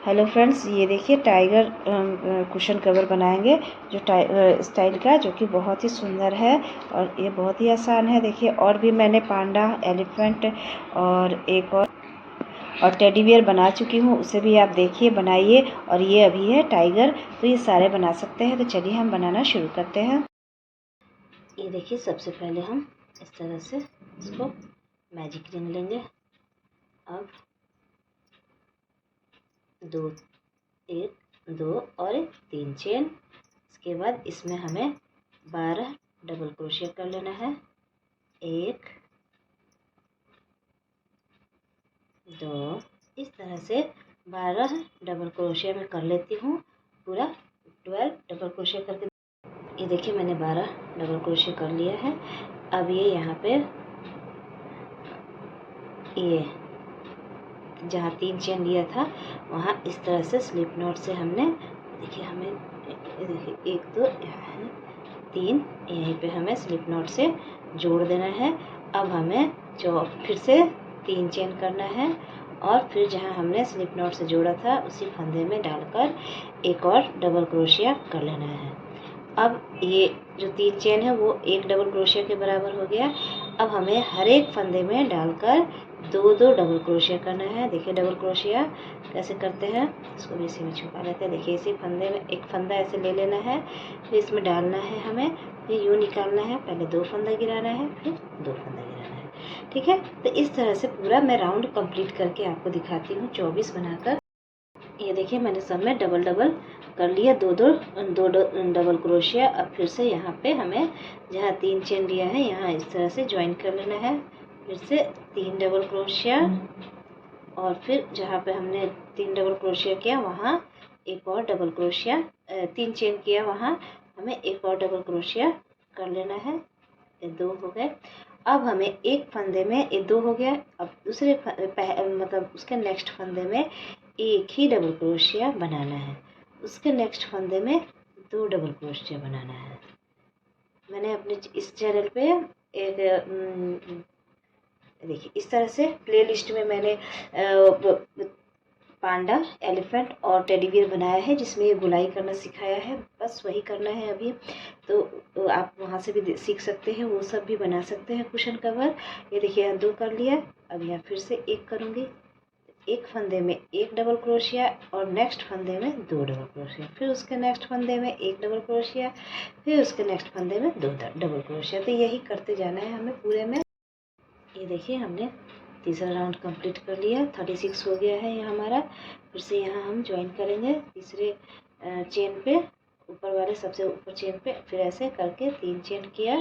Hello friends, ये देखिए tiger cushion cover बनाएंगे जो स्टाइल का, जो कि बहुत ही सुंदर है और ये बहुत ही आसान है। देखिए, और भी मैंने पांडा, एलिफेंट और एक और टेडी बियर बना चुकी हूँ, उसे भी आप देखिए, बनाइए। और ये अभी है टाइगर, तो ये सारे बना सकते हैं। तो चलिए हम बनाना शुरू करते हैं। ये देखिए, सबसे पहले हम इस तरह से इसको मैजिक रिंग लेंगे। अब एक, दो और 3 चेन। इसके बाद इसमें हमें 12 डबल क्रोशिया कर लेना है। 1, 2, इस तरह से 12 डबल क्रोशिया में कर लेती हूँ। पूरा 12 डबल क्रोशिया करके ये देखिए, मैंने 12 डबल क्रोशिया कर लिया है। अब ये यहाँ पे ये जहाँ 3 चेन लिया था वहाँ इस तरह से स्लिप नॉट से हमने, देखिए हमें, देखिए 1, 2 यहाँ है, 3 यहीं पे हमें स्लिप नॉट से जोड़ देना है। अब हमें फिर से 3 चेन करना है और फिर जहाँ हमने स्लिप नॉट से जोड़ा था उसी फंदे में डालकर एक और डबल क्रोशिया कर लेना है। अब ये जो 3 चेन है वो एक डबल क्रोशिया के बराबर हो गया। अब हमें हर एक फंदे में डालकर 2-2 डबल क्रोशिया करना है। देखिए डबल क्रोशिया कैसे करते हैं, इसको भी इसी में छुपा लेते हैं। देखिए, इसी फंदे में एक फंदा ऐसे ले लेना है, फिर इसमें डालना है हमें, फिर यूँ निकालना है। पहले 2 फंदा गिराना है, फिर 2 फंदा गिराना है। ठीक है, तो इस तरह से पूरा मैं राउंड कंप्लीट करके आपको दिखाती हूँ, 24 बनाकर। ये देखिए, मैंने सब में डबल डबल कर लिया, 2-2 डबल क्रोशिया। अब फिर से यहाँ पे हमें जहाँ 3 चेन लिया है यहाँ इस तरह से ज्वाइन कर लेना है। फिर से 3 डबल क्रोशिया और फिर जहाँ पे हमने 3 डबल क्रोशिया किया वहाँ एक और डबल क्रोशिया, 3 चेन किया वहाँ हमें एक और डबल क्रोशिया कर लेना है। ये 2 हो गए। अब हमें एक फंदे में, ये 2 हो गया। अब दूसरे मतलब उसके नेक्स्ट फंदे में एक ही डबल क्रोशिया बनाना है। उसके नेक्स्ट फंदे में 2 डबल क्रोशिया बनाना है। मैंने अपने इस चैनल पे एक देखिए इस तरह से प्लेलिस्ट में मैंने पांडा, एलिफेंट और टेडी बियर बनाया है, जिसमें ये गुलाई करना सिखाया है। बस वही करना है अभी। तो आप वहाँ से भी सीख सकते हैं, वो सब भी बना सकते हैं कुशन कवर। ये देखिए, यहाँ 2 कर लिया। अब यहाँ फिर से 1 करूँगी। एक फंदे में 1 डबल क्रोशिया और नेक्स्ट फंदे में 2 डबल क्रोशिया, फिर उसके नेक्स्ट फंदे में 1 डबल क्रोशिया, फिर उसके नेक्स्ट फंदे में 2 डबल क्रोशिया। तो यही करते जाना है हमें पूरे में। ये देखिए, हमने तीसरा राउंड कंप्लीट कर लिया, 36 हो गया है ये हमारा। फिर से यहाँ हम ज्वाइन करेंगे तीसरे चेन पे, ऊपर वाले सबसे ऊपर चेन पे। फिर ऐसे करके 3 चेन किया।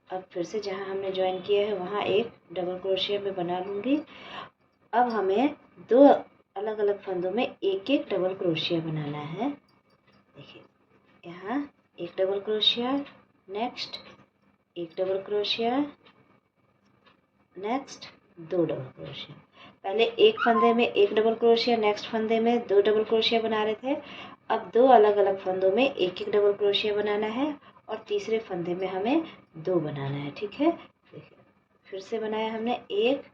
अब फिर से जहाँ हमने ज्वाइन किया है वहाँ एक डबल क्रोशिया में बना लूँगी। अब हमें 2 अलग अलग फंदों में एक एक डबल क्रोशिया बनाना है। देखिए, यहाँ एक डबल क्रोशिया, नेक्स्ट एक double crochet, next 2 double crochet. पहले एक फंदे में 1 डबल क्रोशिया, नेक्स्ट फंदे में 2 डबल क्रोशिया बना रहे थे। अब 2 अलग अलग फंदों में एक एक डबल क्रोशिया बनाना है और तीसरे फंदे में हमें 2 बनाना है। ठीक है, देखिए फिर से बनाया हमने 1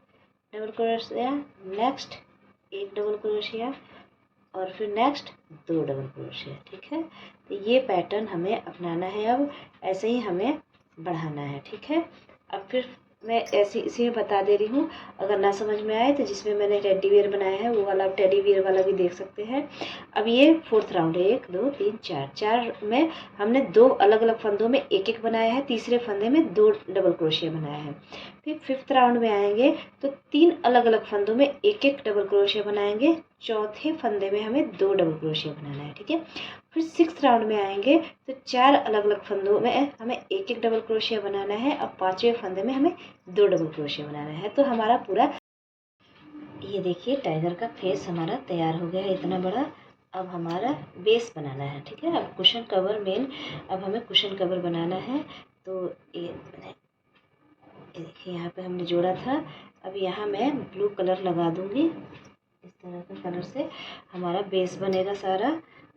double crochet, next 1 double crochet और फिर नेक्स्ट 2 डबल क्रोशिया। ठीक है, तो ये पैटर्न हमें अपनाना है। अब ऐसे ही हमें बढ़ाना है। ठीक है, अब फिर मैं ऐसे इसी में बता दे रही हूँ, अगर ना समझ में आए तो जिसमें मैंने टेडी बियर बनाया है वो वाला टेडी बियर वाला भी देख सकते हैं। अब ये 4th राउंड है, 1, 2, 3, 4 में हमने 2 अलग अलग फंदों में एक एक बनाया है, तीसरे फंदे में 2 डबल क्रोशिया बनाया है। फिर 5th राउंड में आएंगे तो 3 अलग अलग फंदों में एक एक डबल क्रोशिया बनाएंगे। चौथे फंदे में हमें 2 डबल क्रोशिया बनाना है। ठीक है, फिर 6th राउंड में आएंगे तो 4 अलग अलग फंदों में हमें एक एक डबल क्रोशिया बनाना है। अब 5वें फंदे में हमें 2 डबल क्रोशिया बनाना है। तो हमारा पूरा, ये देखिए टाइगर का फेस हमारा तैयार हो गया है इतना बड़ा। अब हमारा बेस बनाना है। ठीक है, अब कुशन कवर मेन, अब हमें कुशन कवर बनाना है। तो ये देखिए, यहाँ पे हमने जोड़ा था। अब यहाँ मैं ब्लू कलर लगा दूँगी, इस तरह का कलर से हमारा बेस बनेगा सारा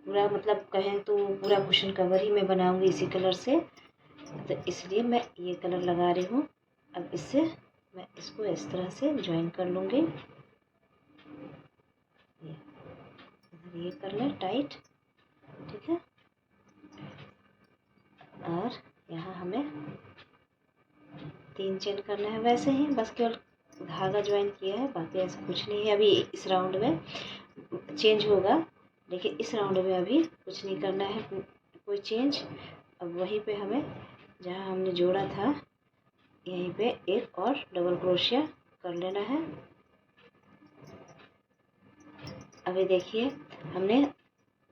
पूरा। मतलब कहें तो पूरा कुशन कवर ही मैं बनाऊँगी इसी कलर से, तो इसलिए मैं ये कलर लगा रही हूँ। अब इससे मैं इसको इस तरह से ज्वाइन कर लूँगी। ये कर लें टाइट, ठीक है। और यहाँ हमें 3 चेन करना है वैसे ही, बस केवल धागा ज्वाइन किया है, बाकी ऐसा कुछ नहीं है। अभी इस राउंड में चेंज होगा, लेकिन इस राउंड में अभी कुछ नहीं करना है कोई चेंज। अब वहीं पे हमें जहाँ हमने जोड़ा था यहीं पे एक और डबल क्रोशिया कर लेना है। अभी देखिए हमने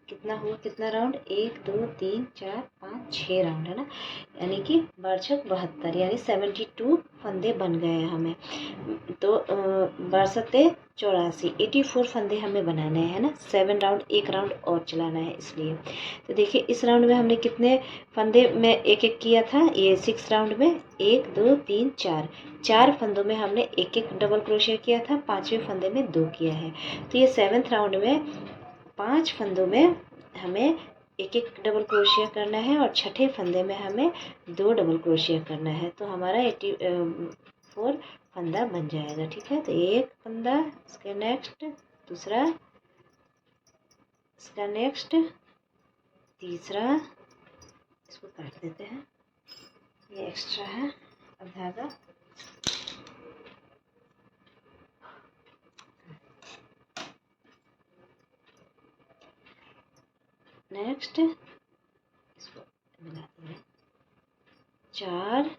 कितना हुआ, कितना राउंड, 1 2 3 4 5 6 राउंड है ना, यानी कि 72 यानी 72 फंदे बन गए हैं हमें। तो 82 84 फंदे हमें बनाने हैं ना, 7 राउंड, एक राउंड और चलाना है इसलिए। तो देखिए इस राउंड में हमने कितने फंदे में एक एक किया था, ये 6 राउंड में 1 2 3 4 फंदों में हमने एक एक डबल क्रोशिया किया था, 5वें फंदे में 2 किया है। तो ये 7th राउंड में 5 फंदों में हमें एक एक डबल क्रोशिया करना है और छठे फंदे में हमें 2 डबल क्रोशिया करना है। तो हमारा 84 फंदा बन जाएगा, ठीक है। तो एक फंदा, इसके नेक्स्ट दूसरा, इसका नेक्स्ट तीसरा, इसको काट देते हैं, ये एक्स्ट्रा है अब धागा। नेक्स्ट इसको मिलाते हैं, 4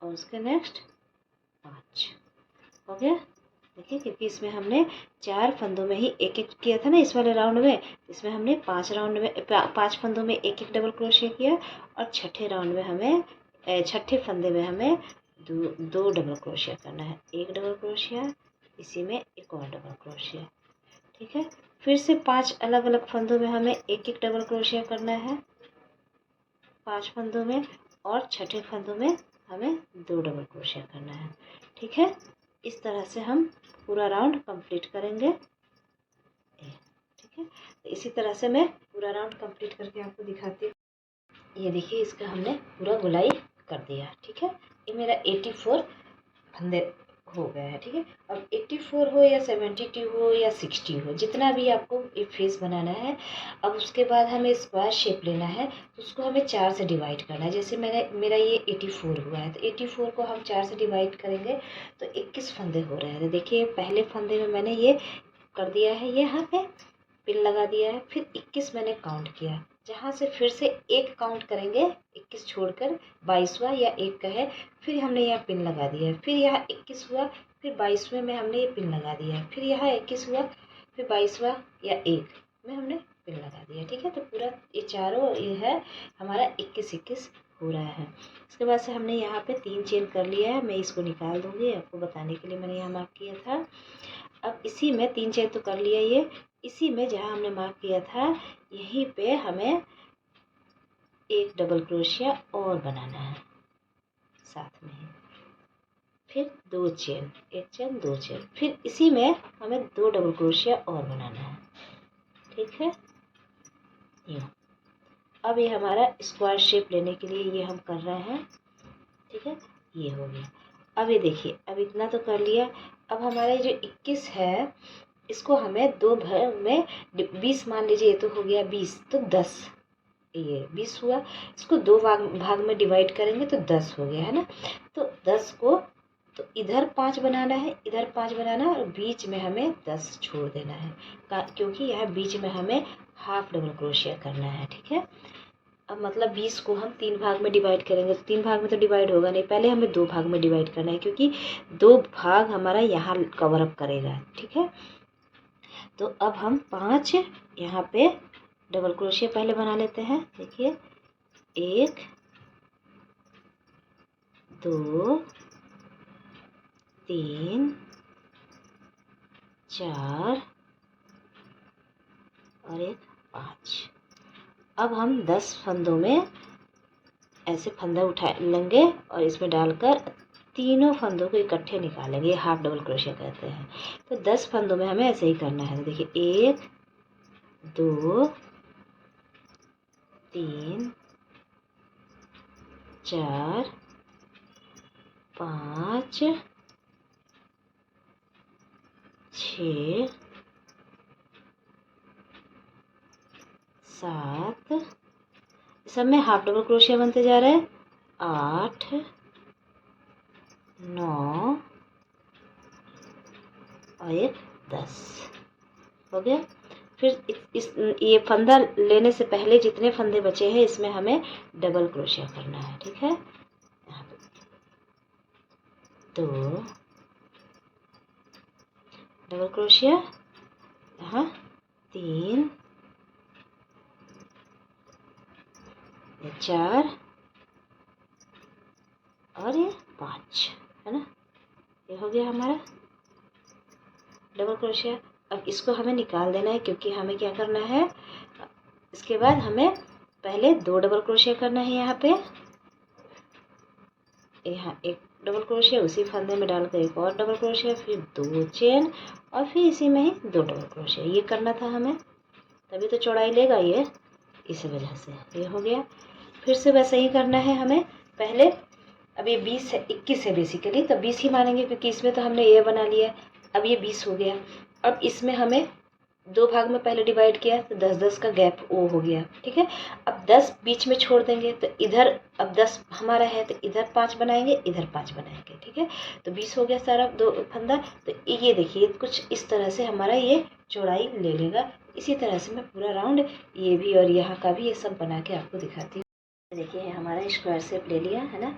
और उसके नेक्स्ट 5 हो गया। देखिए क्योंकि इसमें हमने 4 फंदों में ही एक एक किया था ना इस वाले राउंड में, इसमें हमने 5 राउंड में 5 फंदों में एक एक डबल क्रोशिया किया, और छठे राउंड में हमें छठे फंदे में हमें दो डबल क्रोशिया करना है, एक डबल क्रोशिया, इसी में एक और डबल क्रोशिया, ठीक है। फिर से 5 अलग अलग फंदों में हमें एक एक डबल क्रोशिया करना है 5 फंदों में, और छठे फंदों में हमें 2 डबल क्रोशिया करना है, ठीक है। इस तरह से हम पूरा राउंड कंप्लीट करेंगे, ठीक है। तो इसी तरह से मैं पूरा राउंड कंप्लीट करके आपको दिखाती हूँ। ये देखिए इसका हमने पूरा गोलाई कर दिया, ठीक है। ये मेरा 84 फंदे हो गया है, ठीक है। अब 84 हो या 72 हो या 60 हो, जितना भी आपको ये फेस बनाना है, अब उसके बाद हमें स्क्वायर शेप लेना है, तो उसको हमें 4 से डिवाइड करना है। जैसे मेरा ये 84 हुआ है, तो 84 को हम 4 से डिवाइड करेंगे तो 21 फंदे हो रहे हैं। तो देखिए पहले फंदे में मैंने ये कर दिया है, ये यहाँ पे पिन लगा दिया है, फिर 21 मैंने काउंट किया, जहाँ से फिर से एक काउंट करेंगे 21 छोड़कर, 22वां या 1 का है, फिर हमने यहाँ पिन लगा दिया है, फिर यहाँ 21 हुआ, फिर 22वें में हमने ये पिन लगा दिया है, फिर यहाँ 21 हुआ, फिर 22वां या 1 में हमने पिन लगा दिया, ठीक है। तो पूरा ये चारों ये है हमारा 21 हो रहा है। इसके बाद से हमने यहाँ पे 3 चेन कर लिया है, मैं इसको निकाल दूंगी आपको बताने के लिए, मैंने यहाँ मार्क किया था। अब इसी में 3 चेन तो कर लिया, ये इसी में जहाँ हमने मार्क किया था यहीं पे हमें एक डबल क्रोशिया और बनाना है साथ में ही, फिर 2 चेन, 1 चेन 2 चेन, फिर इसी में हमें 2 डबल क्रोशिया और बनाना है, ठीक है। ये अब ये हमारा स्क्वायर शेप लेने के लिए ये हम कर रहे हैं, ठीक है। ये हो गया। अब ये देखिए अब इतना तो कर लिया, अब हमारे जो 21 है इसको हमें 2 भाग में 20 मान लीजिए, ये तो हो गया 20, तो 10, ये 20 हुआ, इसको 2 भाग में डिवाइड करेंगे तो 10 हो गया है ना। तो 10 को तो इधर 5 बनाना है, इधर 5 बनाना है, और बीच में हमें 10 छोड़ देना है, क्योंकि यहाँ बीच में हमें हाफ डबल क्रोशिया करना है, ठीक है। अब मतलब 20 को हम 3 भाग में डिवाइड करेंगे, तो 3 भाग में तो डिवाइड होगा नहीं, पहले हमें 2 भाग में डिवाइड करना है, क्योंकि 2 भाग हमारा यहाँ कवर अप करेगा, ठीक है। तो अब हम 5 यहाँ पे डबल क्रोशिया पहले बना लेते हैं। देखिए 1 2 3 4 और एक 5। अब हम 10 फंदों में ऐसे फंदा उठा लेंगे और इसमें डालकर तीनों फंदों को इकट्ठे निकालेंगे, हाफ डबल क्रोशिया कहते हैं। तो 10 फंदों में हमें ऐसे ही करना है। देखिए 1 2 3 4 5 6 7, सब में हाफ डबल क्रोशिया बनते जा रहे हैं। 8, 9 और एक 10 हो गया। फिर इस ये फंदा लेने से पहले जितने फंदे बचे हैं इसमें हमें डबल क्रोशिया करना है। ठीक है, यहाँ पे 2 डबल क्रोशिया, यहाँ 3, ये 4 और ये 5 है ना। ये हो गया हमारा डबल क्रोशिया। अब इसको हमें निकाल देना है क्योंकि हमें क्या करना है, इसके बाद हमें पहले 2 डबल क्रोशिया करना है। यहाँ एक डबल क्रोशिया, उसी फंदे में डालकर एक और डबल क्रोशिया, फिर 2 चेन और फिर इसी में ही 2 डबल क्रोशिया। ये करना था हमें, तभी तो चौड़ाई लेगा ये, इस वजह से ये हो गया। फिर से वैसे ही करना है हमें। पहले अब ये 20 है, 21 है बेसिकली, तो 20 ही मानेंगे क्योंकि इसमें तो हमने ये बना लिया। अब ये 20 हो गया। अब इसमें हमें 2 भाग में पहले डिवाइड किया तो 10-10 का गैप वो हो गया। ठीक है, अब 10 बीच में छोड़ देंगे तो इधर अब 10 हमारा है तो इधर 5 बनाएंगे, इधर 5 बनाएंगे। ठीक है, तो 20 हो गया सारा 2 फंदा। तो ये देखिए कुछ इस तरह से हमारा ये चौड़ाई ले लेगा। इसी तरह से मैं पूरा राउंड ये भी और यहाँ का भी ये सब बना के आपको दिखाती हूँ। देखिए हमारा स्क्वायर शेप ले लिया है ना।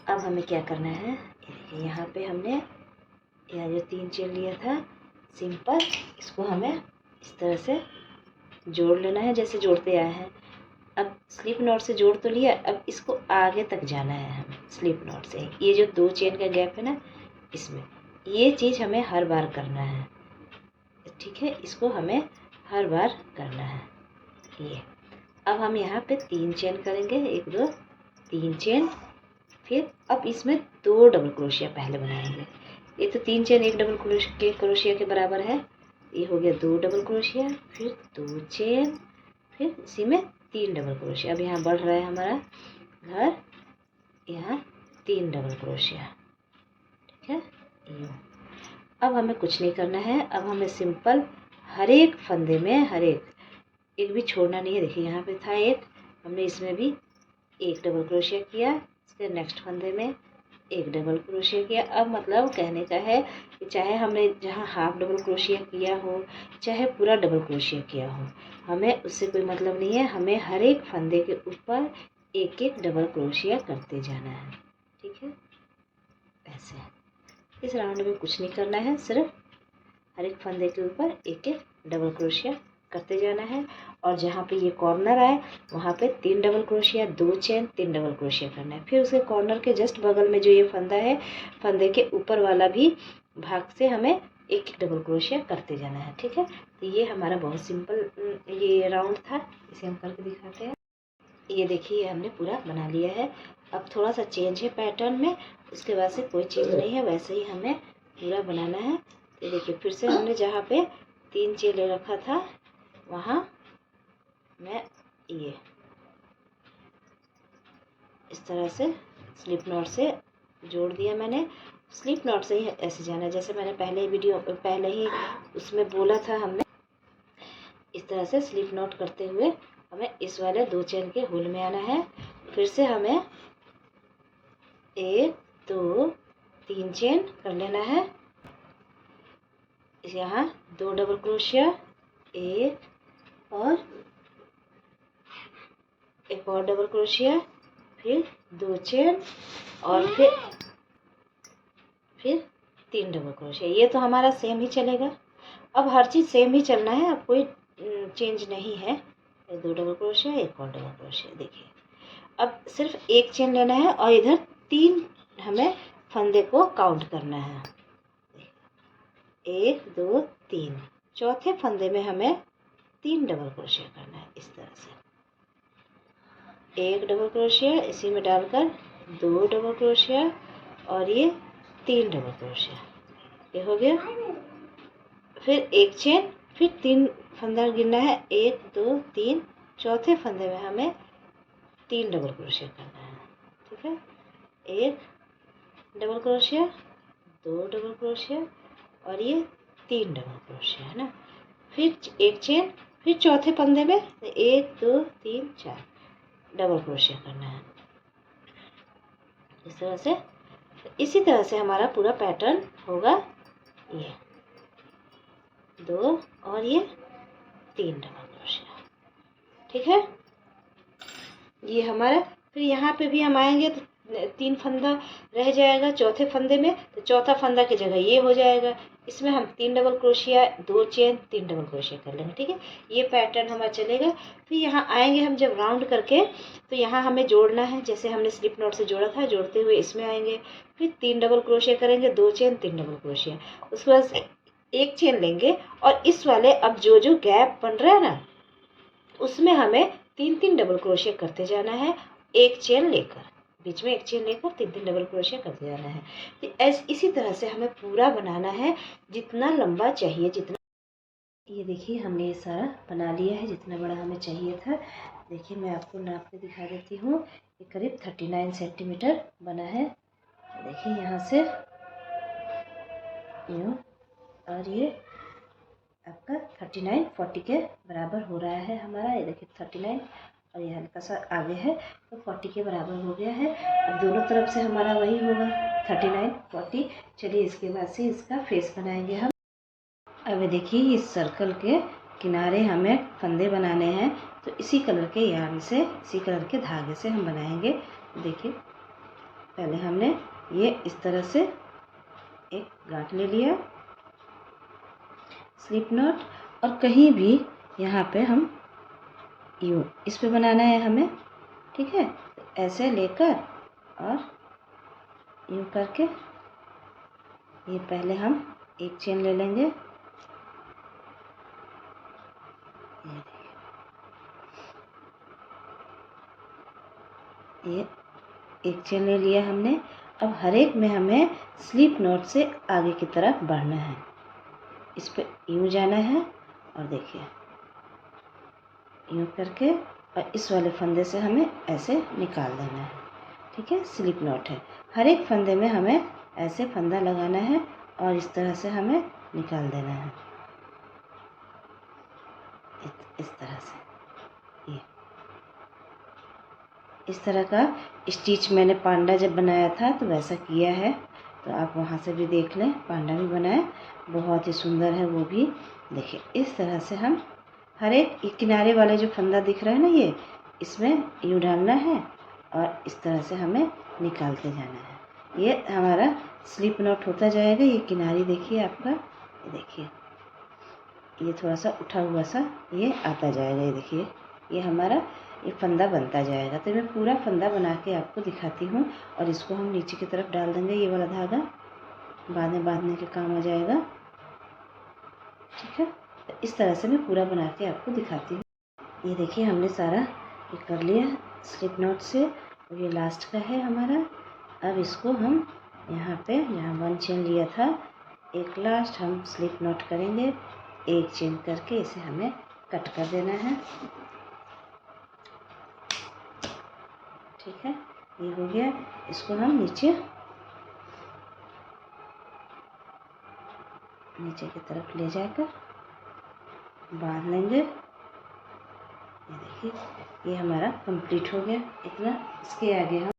अब हमें क्या करना है, देखिए यहाँ पे हमने यह जो 3 चेन लिया था सिंपल, इसको हमें इस तरह से जोड़ लेना है जैसे जोड़ते आए हैं। अब स्लिप नॉट से जोड़ तो लिया, अब इसको आगे तक जाना है हमें स्लिप नॉट से। ये जो 2 चेन का गैप है ना, इसमें ये चीज़ हमें हर बार करना है। ठीक है, इसको हमें हर बार करना है ये। अब हम यहाँ पे 3 चेन करेंगे, 1 2 3 चेन। फिर अब इसमें 2 डबल क्रोशिया पहले बनाएंगे। ये तो 3 चेन 1 डबल क्रोशिया के बराबर है। ये हो गया 2 डबल क्रोशिया, फिर 2 चेन, फिर इसी में 3 डबल क्रोशिया। अब यहाँ बढ़ रहा है हमारा घर, यहाँ 3 डबल क्रोशिया। ठीक है, यूँ। अब हमें कुछ नहीं करना है। अब हमें सिंपल हर एक फंदे में हर एक भी छोड़ना नहीं है। देखिए यहाँ पे था एक, हमने इसमें भी 1 डबल क्रोशिया किया, इसके नेक्स्ट फंदे में 1 डबल क्रोशिया किया। अब मतलब कहने का है कि चाहे हमने जहाँ हाफ डबल क्रोशिया किया हो, चाहे पूरा डबल क्रोशिया किया हो, हमें उससे कोई मतलब नहीं है। हमें हर एक फंदे के ऊपर 1-1 डबल क्रोशिया करते जाना है। ठीक है, ऐसे इस राउंड में कुछ नहीं करना है, सिर्फ हर एक फंदे के ऊपर 1-1 डबल क्रोशिया करते जाना है। और जहाँ पे ये कॉर्नर आए वहाँ पे 3 double crochet, 2 chain, 3 double crochet करना है। फिर उसके कॉर्नर के जस्ट बगल में जो ये फंदा है, फंदे के ऊपर वाला भी भाग से हमें 1-1 डबल क्रोशिया करते जाना है। ठीक है, तो ये हमारा बहुत सिंपल ये राउंड था, इसे हम करके दिखाते हैं। ये देखिए हमने पूरा बना लिया है। अब थोड़ा सा चेंज है पैटर्न में, उसके बाद से कोई चेंज नहीं है, वैसे ही हमें पूरा बनाना है। तो देखिए फिर से हमने जहाँ पे 3 चेन ले रखा था वहाँ मैं ये इस तरह से स्लिप नॉट से जोड़ दिया। मैंने स्लिप नॉट से ही ऐसे जाना है, जैसे मैंने पहले ही उसमें बोला था। हमने इस तरह से स्लिप नॉट करते हुए हमें इस वाले 2 चेन के होल में आना है। फिर से हमें 1 2 3 चेन कर लेना है। यहाँ 2 डबल क्रोशिया, एक और डबल क्रोशिया, फिर 2 चेन और फिर 3 डबल क्रोशिया। ये तो हमारा सेम ही चलेगा। अब हर चीज़ सेम ही चलना है, अब कोई चेंज नहीं है। 2 डबल क्रोशिया, एक और डबल क्रोशिया। देखिए अब सिर्फ 1 चेन लेना है और इधर 3 हमें फंदे को काउंट करना है। 1 2 3, चौथे फंदे में हमें 3 डबल क्रोशिया करना है। इस तरह से 1 डबल क्रोशिया, इसी में डालकर 2 डबल क्रोशिया और ये 3 डबल क्रोशिया। ये हो गया। फिर 1 चेन, फिर 3 फंदा गिनना है, 1 2 3, चौथे फंदे में हमें 3 डबल क्रोशिया करना है। ठीक है, 1 डबल क्रोशिया, 2 डबल क्रोशिया और ये 3 डबल क्रोशिया है ना। फिर 1 चेन, फिर चौथे फंदे में 1 2 3 4 डबल क्रोशिया करना है इस तरह से। इसी तरह से हमारा पूरा पैटर्न होगा। ये 2 और ये 3 डबल क्रोशिया, ठीक है। ये हमारा, फिर यहाँ पे भी हम आएंगे तो 3 फंदा रह जाएगा चौथे फंदे में, तो चौथा फंदा की जगह ये हो जाएगा। इसमें हम 3 double crochet, 2 chain, 3 double crochet कर लेंगे, ठीक है। ये पैटर्न हमारा चलेगा। फिर यहाँ आएंगे हम जब राउंड करके, तो यहाँ हमें जोड़ना है, जैसे हमने स्लिप नॉट से जोड़ा था, जोड़ते हुए इसमें आएंगे। फिर 3 डबल क्रोशिया करेंगे, 2 चेन, 3 डबल क्रोशिया। उसके बाद 1 चेन लेंगे और इस वाले अब जो जो गैप बन रहा है ना, उसमें हमें 3 डबल क्रोशिया करते जाना है। 1 चेन लेकर, बीच में 1 चेन लेकर 3 डबल क्रोशिया करते जाना है। तो इसी तरह से हमें पूरा बनाना है, जितना लंबा चाहिए, जितना। ये देखिए हमने ये सारा बना लिया है जितना बड़ा हमें चाहिए था। देखिए मैं आपको नाप के दिखा देती हूँ। ये करीब 39 सेंटीमीटर बना है। देखिए यहाँ से यूँ, और ये आपका 39 40 के बराबर हो रहा है हमारा। ये देखिए 39 और ये हल्का सा आगे है तो 40 के बराबर हो गया है। अब दोनों तरफ से हमारा वही होगा 39 40। चलिए इसके बाद से इसका फेस बनाएंगे हम। अब देखिए इस सर्कल के किनारे हमें फंदे बनाने हैं, तो इसी कलर के यार्न से, इसी कलर के धागे से हम बनाएंगे। देखिए पहले हमने ये इस तरह से एक गांठ ले लिया स्लिप नॉट, और कहीं भी यहाँ पे हम यूँ इस पे बनाना है हमें, ठीक है। तो ऐसे लेकर और यूँ करके ये पहले हम 1 चेन ले लेंगे। ये 1 चेन ले लिया हमने। अब हर एक में हमें स्लिप नॉट से आगे की तरफ बढ़ना है। इस पे यूँ जाना है और देखिए यूँ करके, और इस वाले फंदे से हमें ऐसे निकाल देना है, ठीक है। स्लिप नॉट है, हर एक फंदे में हमें ऐसे फंदा लगाना है और इस तरह से हमें निकाल देना है, इस तरह से। ये इस तरह का स्टिच मैंने पांडा जब बनाया था तो वैसा किया है, तो आप वहाँ से भी देख लें। पांडा भी बनाए, बहुत ही सुंदर है वो भी। देखिए इस तरह से हम हर एक किनारे वाले जो फंदा दिख रहा है ना, ये इसमें यूँ डालना है और इस तरह से हमें निकालते जाना है। ये हमारा स्लिप नॉट होता जाएगा। ये किनारी देखिए आपका, ये देखिए ये थोड़ा सा उठा हुआ सा ये आता जाएगा। ये देखिए ये हमारा ये फंदा बनता जाएगा। तो मैं पूरा फंदा बना के आपको दिखाती हूँ, और इसको हम नीचे की तरफ डाल देंगे। ये वाला धागा बाद में बांधने के काम आ जाएगा, ठीक है। तो इस तरह से मैं पूरा बना के आपको दिखाती हूँ। ये देखिए हमने सारा ये कर लिया स्लिप नॉट से, और ये लास्ट का है हमारा। अब इसको हम यहाँ पे जहाँ 1 चेन लिया था, एक लास्ट हम स्लिप नॉट करेंगे। 1 चेन करके इसे हमें कट कर देना है, ठीक है। ये हो गया। इसको हम नीचे की तरफ ले जाकर बांध लेंगे। ये देखिए ये हमारा कंप्लीट हो गया इतना। इसके आगे हम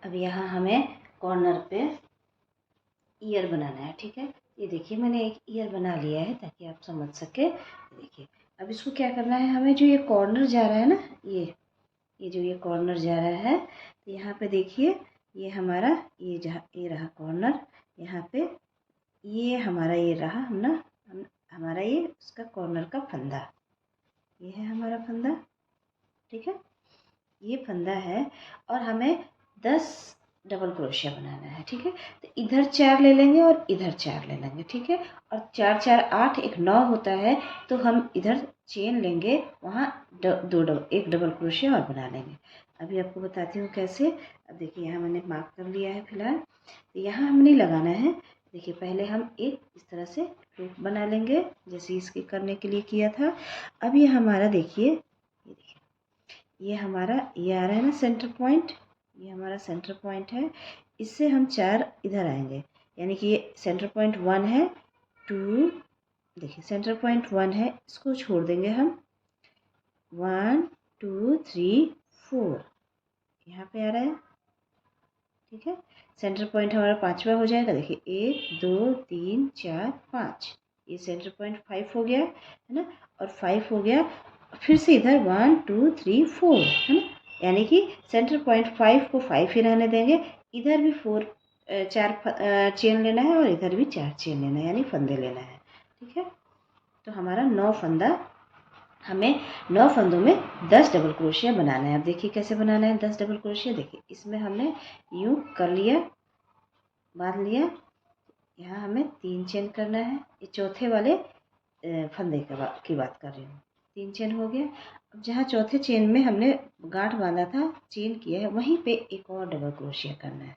अब यहाँ हमें कॉर्नर पे ईयर बनाना है, ठीक है। ये देखिए मैंने एक ईयर बना लिया है ताकि आप समझ सके। देखिए अब इसको क्या करना है, हमें जो ये कॉर्नर जा रहा है ना, ये जो ये कॉर्नर जा रहा है, तो यहाँ पे देखिए ये हमारा ये जहाँ ये रहा कॉर्नर, यहाँ पे ये हमारा ये रहा हमारा ये उसका कॉर्नर का फंदा, ये है हमारा फंदा, ठीक है। ये फंदा है और हमें 10 डबल क्रोशिया बनाना है, ठीक है। तो इधर 4 ले लेंगे और इधर 4 ले लेंगे, ठीक है। और 4 4 8 एक 9 होता है, तो हम इधर चेन लेंगे, वहाँ 1 डबल क्रोशिया और बना लेंगे। अभी आपको बताती हूँ कैसे। अब देखिए यहाँ मैंने मार्क कर लिया है फिलहाल। तो यहाँ हमने लगाना है। देखिए पहले हम एक इस तरह से लूप बना लेंगे जैसे इसके करने के लिए किया था। अब ये हमारा देखिए, ये देखिए ये हमारा ये आ रहा है ना सेंटर पॉइंट, ये हमारा सेंटर पॉइंट है। इससे हम 4 इधर आएंगे, यानी कि ये सेंटर पॉइंट 1 है, 2 देखिए सेंटर पॉइंट 1 है, इसको छोड़ देंगे हम। 1 2 3 4 यहाँ पे आ रहा है, ठीक है। सेंटर पॉइंट हमारा 5वां हो जाएगा। देखिए 1 2 3 4 5, ये सेंटर पॉइंट 5 हो गया है ना। और 5 हो गया, फिर से इधर 1 2 3 4 है ना, यानी कि सेंटर पॉइंट 5 को 5 ही रहने देंगे। इधर भी 4 चेन लेना है और इधर भी 4 चेन लेना है, यानी फंदे लेना है, ठीक है। तो हमारा 9 फंदा, हमें 9 फंदों में 10 डबल क्रोशिया बनाना है। अब देखिए कैसे बनाना है 10 डबल क्रोशिया। देखिए इसमें हमने यूँ कर लिया, बांध लिया। यहाँ हमें 3 चेन करना है। ये चौथे वाले फंदे की बात कर रही हूँ। 3 चेन हो गया। अब जहाँ चौथे चेन में हमने गांठ बांधा था, चेन किया है, वहीं पे एक और डबल क्रोशिया करना है।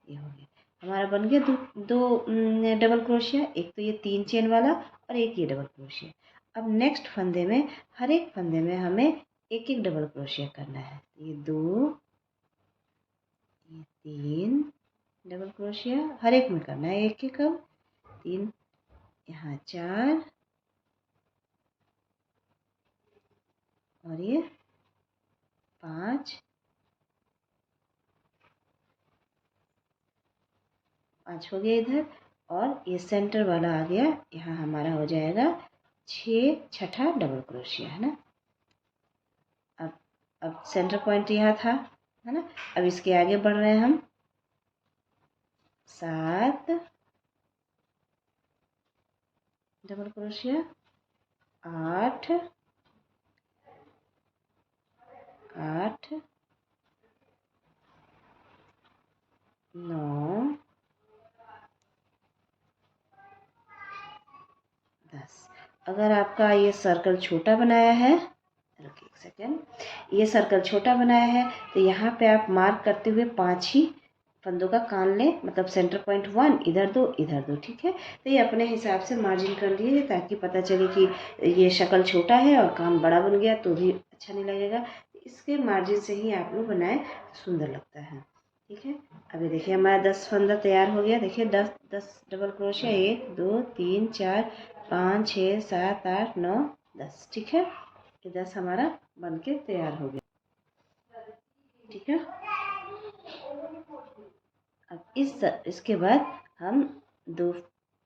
ये हो गया हमारा, बन गया दो डबल क्रोशिया। एक तो ये 3 चेन वाला और एक ये डबल क्रोशिया। अब नेक्स्ट फंदे में, हर एक फंदे में हमें एक एक डबल क्रोशिया करना है। ये 2, ये 3 डबल क्रोशिया हर एक में करना है, एक एक। अब 3, यहाँ 4 और ये 5 हो गया इधर। और ये सेंटर वाला आ गया, यहाँ हमारा हो जाएगा 6, छठा डबल क्रोशिया है ना। अब सेंटर पॉइंट यहाँ था, है ना। अब इसके आगे बढ़ रहे हैं हम। 7 डबल क्रोशिया, 8 9 10। अगर आपका ये सर्कल छोटा बनाया है, रुकिए एक सेकेंड, ये सर्कल छोटा बनाया है तो यहाँ पे आप मार्क करते हुए 5 ही फंदों का कान लें, मतलब सेंटर पॉइंट 1 इधर 2 इधर 2, ठीक है। तो ये अपने हिसाब से मार्जिन कर लिए, ताकि पता चले कि ये शक्ल छोटा है और कान बड़ा बन गया तो भी अच्छा नहीं लगेगा। इसके मार्जिन से ही आप लोग बनाएं तो सुंदर लगता है, ठीक है। अभी देखिए हमारा 10 फंदा तैयार हो गया। देखिए 10 डबल क्रोशिया, 1 2 3 4 5 6 7 8 9 10, ठीक है। ये 10 हमारा बन के तैयार हो गया, ठीक है। अब इसके बाद हम 2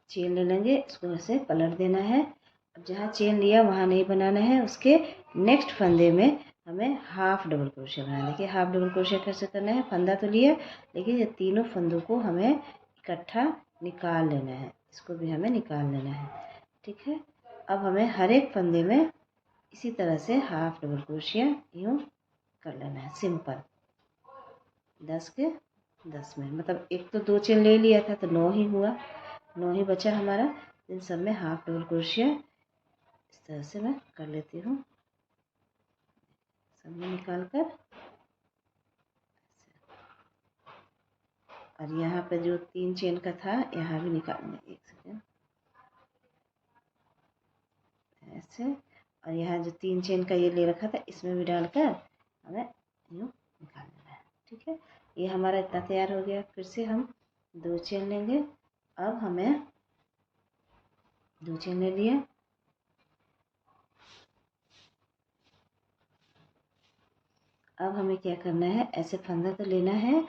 चेन ले लेंगे, इसको ऐसे पलट देना है। अब जहाँ चेन लिया वहाँ नहीं बनाना है, उसके नेक्स्ट फंदे में हमें हाफ डबल क्रोशिया बनाना है। देखिए हाफ डबल क्रोशिया कैसे करना है, फंदा तो लिया, लेकिन ये तीनों फंदों को हमें इकट्ठा निकाल लेना है, इसको भी हमें निकाल लेना है, ठीक है। अब हमें हर एक फंदे में इसी तरह से हाफ डबल क्रोशिया यूँ कर लेना है, सिंपल। 10 के 10 में, मतलब एक तो 2 चेन ले लिया था तो 9 ही हुआ, 9 ही बचा हमारा। इन सब में हाफ डबल क्रोशिया इस तरह से मैं कर लेती हूँ, सब में निकाल कर। और यहाँ पे जो 3 चेन का था यहाँ भी निकालेंगे, एक सेकेंड, ऐसे। और यहाँ जो 3 चेन का ये ले रखा था इसमें भी डालकर हमें यूँ निकाल लेना है, ठीक है। ये हमारा इतना तैयार हो गया। फिर से हम 2 चेन लेंगे। अब हमें 2 चेन ले लिया। अब हमें क्या करना है, ऐसे फंदा तो लेना है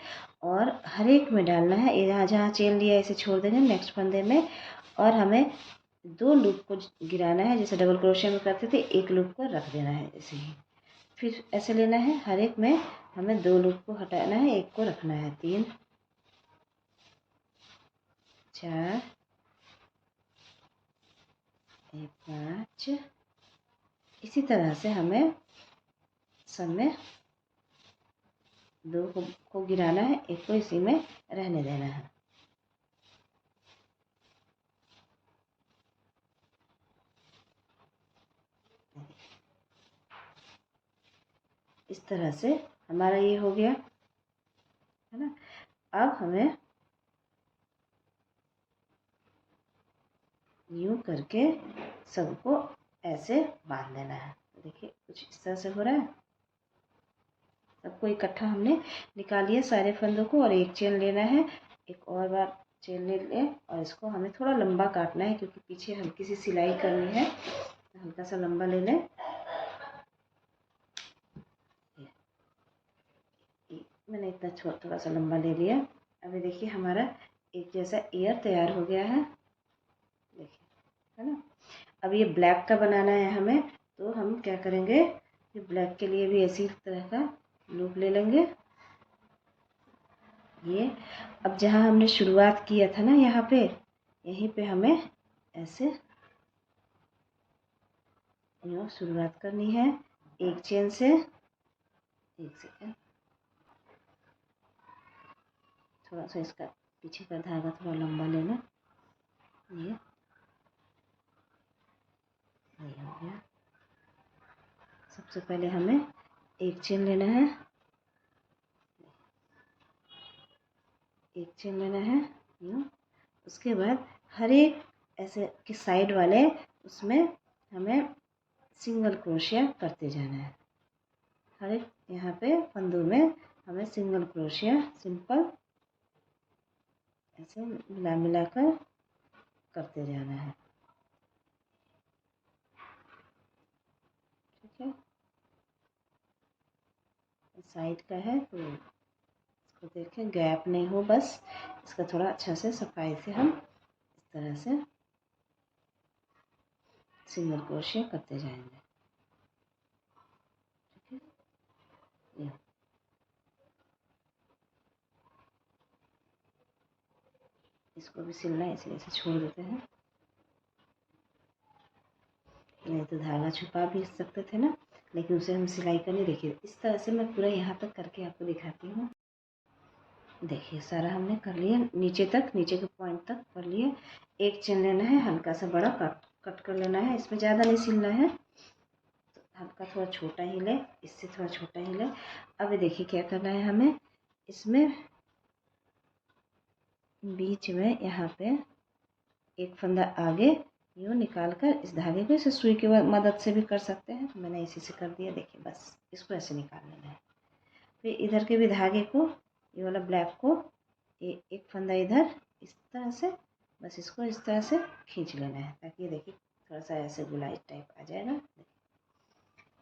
और हर एक में डालना है। यहाँ जहाँ चेन लिया ऐसे छोड़ देंगे नेक्स्ट फंदे में, और हमें 2 लूप को गिराना है, जैसे डबल क्रोशिया में करते थे, एक लूप को रख देना है ऐसे ही। फिर ऐसे लेना है, हर एक में हमें 2 लूप को हटाना है, एक को रखना है। 3 4 5, इसी तरह से हमें सब में 2 को गिराना है, एक को इसी में रहने देना है। इस तरह से हमारा ये हो गया, है ना। अब हमें यूँ करके सबको ऐसे बांध देना है। देखिए कुछ इस तरह से हो रहा है। सबको इकट्ठा हमने निकाल लिया सारे फंदों को, और एक चेन लेना है, एक और बार चेन ले लें और इसको हमें थोड़ा लंबा काटना है क्योंकि पीछे हल्की सी सिलाई करनी है, तो हल्का सा लंबा ले लें। मैंने इतना थोड़ा सा लंबा ले लिया। अभी देखिए हमारा एक जैसा ईयर तैयार हो गया है, देखिए, है ना। अब ये ब्लैक का बनाना है हमें, तो हम क्या करेंगे, ये ब्लैक के लिए भी इसी तरह का लूप ले लेंगे। ये अब जहाँ हमने शुरुआत किया था ना, यहाँ पे, यहीं पे हमें ऐसे यूँ शुरुआत करनी है एक चेन से। एक सेकेंड, थोड़ा सा इसका पीछे का धागा थोड़ा लंबा लेना। ये हो गया। सबसे पहले हमें एक चेन लेना है, एक चेन लेना है यूँ। उसके बाद हर एक ऐसे के साइड वाले उसमें हमें सिंगल क्रोशिया करते जाना है। हर एक यहाँ पे फंदों में हमें सिंगल क्रोशिया सिंपल ऐसे मिला मिला कर करते जाना है, ठीक है। साइड का है तो इसको देखें गैप नहीं हो, बस इसका थोड़ा अच्छा से सफाई से हम इस तरह से सिंगल क्रोशिया करते जाएंगे, ठीक है। इसको भी सिलना है इसलिए इसे छोड़ देते हैं, नहीं तो धागा छुपा भी सकते थे ना, लेकिन उसे हम सिलाई करनी। देखिए इस तरह से मैं पूरा यहाँ तक करके आपको दिखाती हूँ। देखिए सारा हमने कर लिया, नीचे तक, नीचे के पॉइंट तक कर लिए। एक चेन लेना है, हल्का सा बड़ा कट कर लेना है, इसमें ज़्यादा नहीं सिलना है, तो हल्का थोड़ा छोटा ही ले, इससे थोड़ा छोटा ही ले। अब देखिए क्या करना है हमें, इसमें बीच में यहाँ पे एक फंदा आगे यूँ निकाल कर इस धागे को, इसे सुई की मदद से भी कर सकते हैं, तो मैंने इसी से कर दिया। देखिए बस इसको ऐसे निकाल लेना है। फिर इधर के भी धागे को, ये वाला ब्लैक को, एक फंदा इधर इस तरह से, बस इसको इस तरह से खींच लेना है, ताकि ये देखिए थोड़ा सा ऐसे गुलाई टाइप आ जाएगा।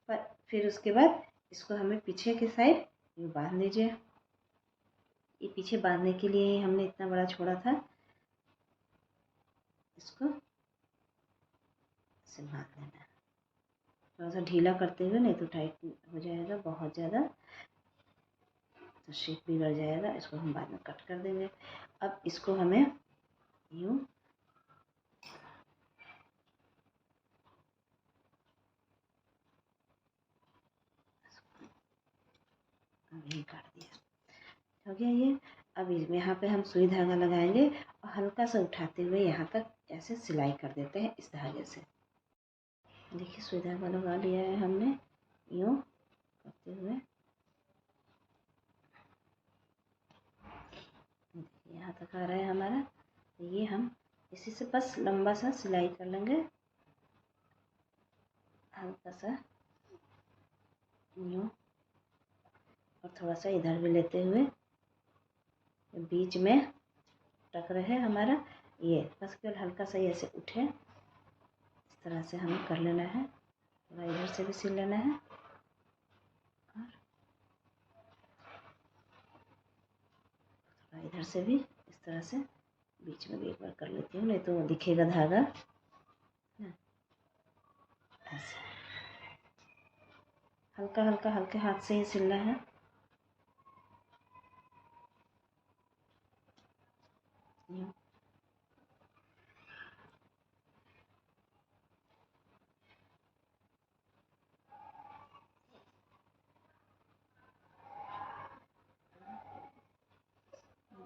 पर फिर उसके बाद इसको हमें पीछे के साइड यूँ बांध दीजिए। ये पीछे बांधने के लिए ही हमने इतना बड़ा छोड़ा था, इसको ऐसे बांध लेना है, थोड़ा सा ढीला करते हुए, नहीं तो टाइट हो जाएगा बहुत ज़्यादा, तो शेप बिगड़ जाएगा। इसको हम बाद में कट कर देंगे। अब इसको हमें यूँ अभी काट दिया, हो गया ये। अब इसमें यहाँ पे हम सुई धागा लगाएंगे और हल्का सा उठाते हुए यहाँ तक ऐसे सिलाई कर देते हैं इस धागे से। देखिए सुई धागा लगा लिया है हमने, यूँ करते हुए यहाँ तक आ रहा है हमारा। ये हम इसी से बस लंबा सा सिलाई कर लेंगे, हल्का सा यूँ, और थोड़ा सा इधर भी लेते हुए, बीच में टक रहे हमारा ये, बस केवल हल्का सा ऐसे उठे, इस तरह से हमें कर लेना है। थोड़ा इधर से भी सिल लेना है, और थोड़ा इधर से भी इस तरह से बीच में भी एक बार कर लेती हूँ, नहीं तो दिखेगा धागा ना। ऐसे हल्का हल्का हल्के हाथ से ही सिलना है। यूँ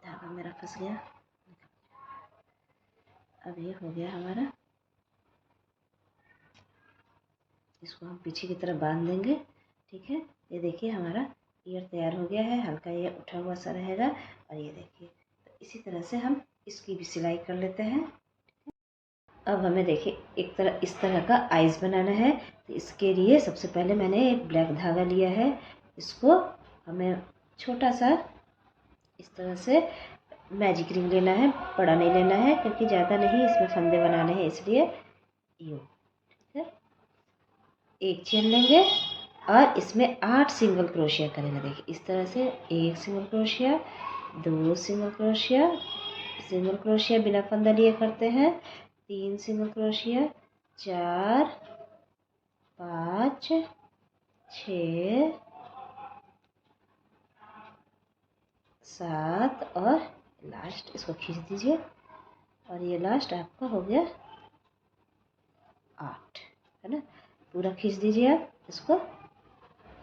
धागा मेरा फंस गया। अब ये हो गया हमारा, इसको हम पीछे की तरफ बांध देंगे, ठीक है। ये देखिए हमारा ईयर तैयार हो गया है, हल्का ये उठा हुआ सा रहेगा। और ये देखिए, तो इसी तरह से हम इसकी भी सिलाई कर लेते हैं। अब हमें देखिए एक तरह इस तरह का आइज़ बनाना है, तो इसके लिए सबसे पहले मैंने एक ब्लैक धागा लिया है, इसको हमें छोटा सा इस तरह से मैजिक रिंग लेना है, बड़ा नहीं लेना है क्योंकि ज़्यादा नहीं इसमें फंदे बनाने हैं, इसलिए यूँ, ठीक है। एक चेन लेंगे और इसमें 8 सिंगल क्रोशिया करेंगे। देखिए इस तरह से 1 सिंगल क्रोशिया, 2 सिंगल क्रोशिया बिना फंदा लिए करते हैं, 3 सिंगल क्रोशिया, 4, 5, 6, 7 और लास्ट इसको खींच दीजिए और ये लास्ट आपका हो गया 8, है ना। पूरा खींच दीजिए आप इसको,